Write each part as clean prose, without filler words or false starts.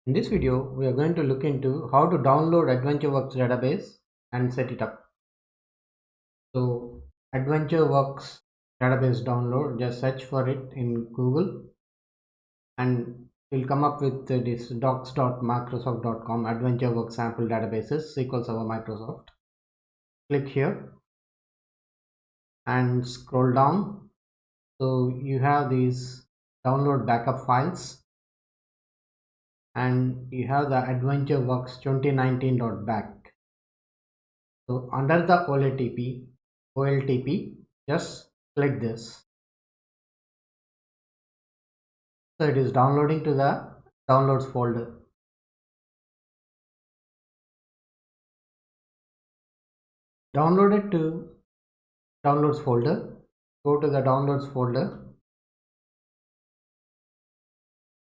In this video, we are going to look into how to download AdventureWorks database and set it up. So, AdventureWorks database download, just search for it in Google and you'll come up with this docs.microsoft.com AdventureWorks sample databases, SQL Server Microsoft. Click here and scroll down. So, you have these download backup files and you have the AdventureWorks 2019.back. So under the OLTP, just click this. So it is downloading to the downloads folder. Download it to downloads folder. Go to the downloads folder.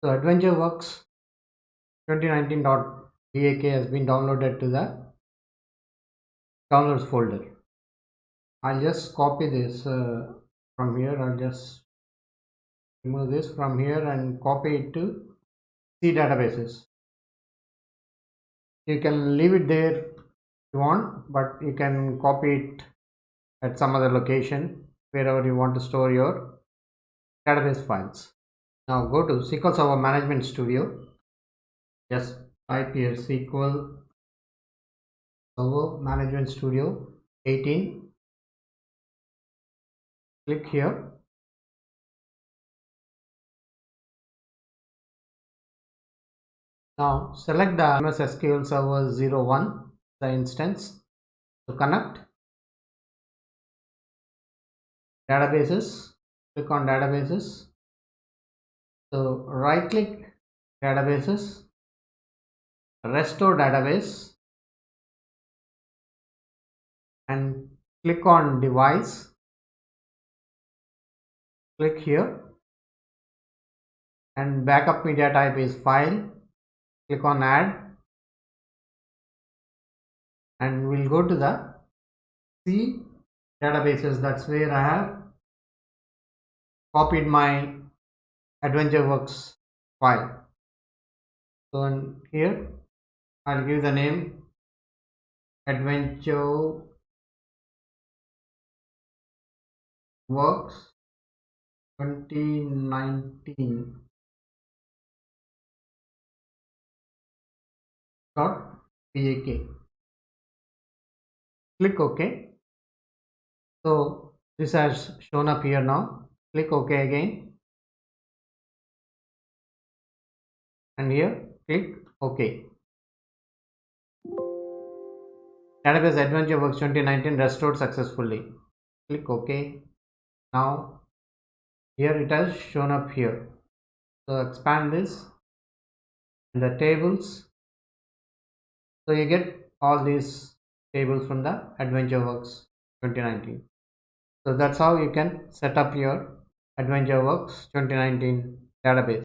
So AdventureWorks 2019.bak has been downloaded to the downloads folder. I'll just copy this from here. I'll just remove this from here and copy it to C databases. You can leave it there if you want, but you can copy it at some other location wherever you want to store your database files. Now go to SQL Server Management Studio. Just type here SQL Server Management Studio 18. Click here. Now select the MS SQL Server 01, the instance. To connect databases, click on databases. So right click databases, restore database and click on device. Click here and backup media type is file. Click on add and we'll go to the C databases. That's where I have copied my AdventureWorks file. So here I'll give the name AdventureWorks 2019.bak. Click OK. So this has shown up here now. Click OK again and here click OK. Database AdventureWorks 2019 restored successfully. Click OK. Now here it has shown up here. So expand this and the tables. So you get all these tables from the AdventureWorks 2019. So that's how you can set up your AdventureWorks 2019 database.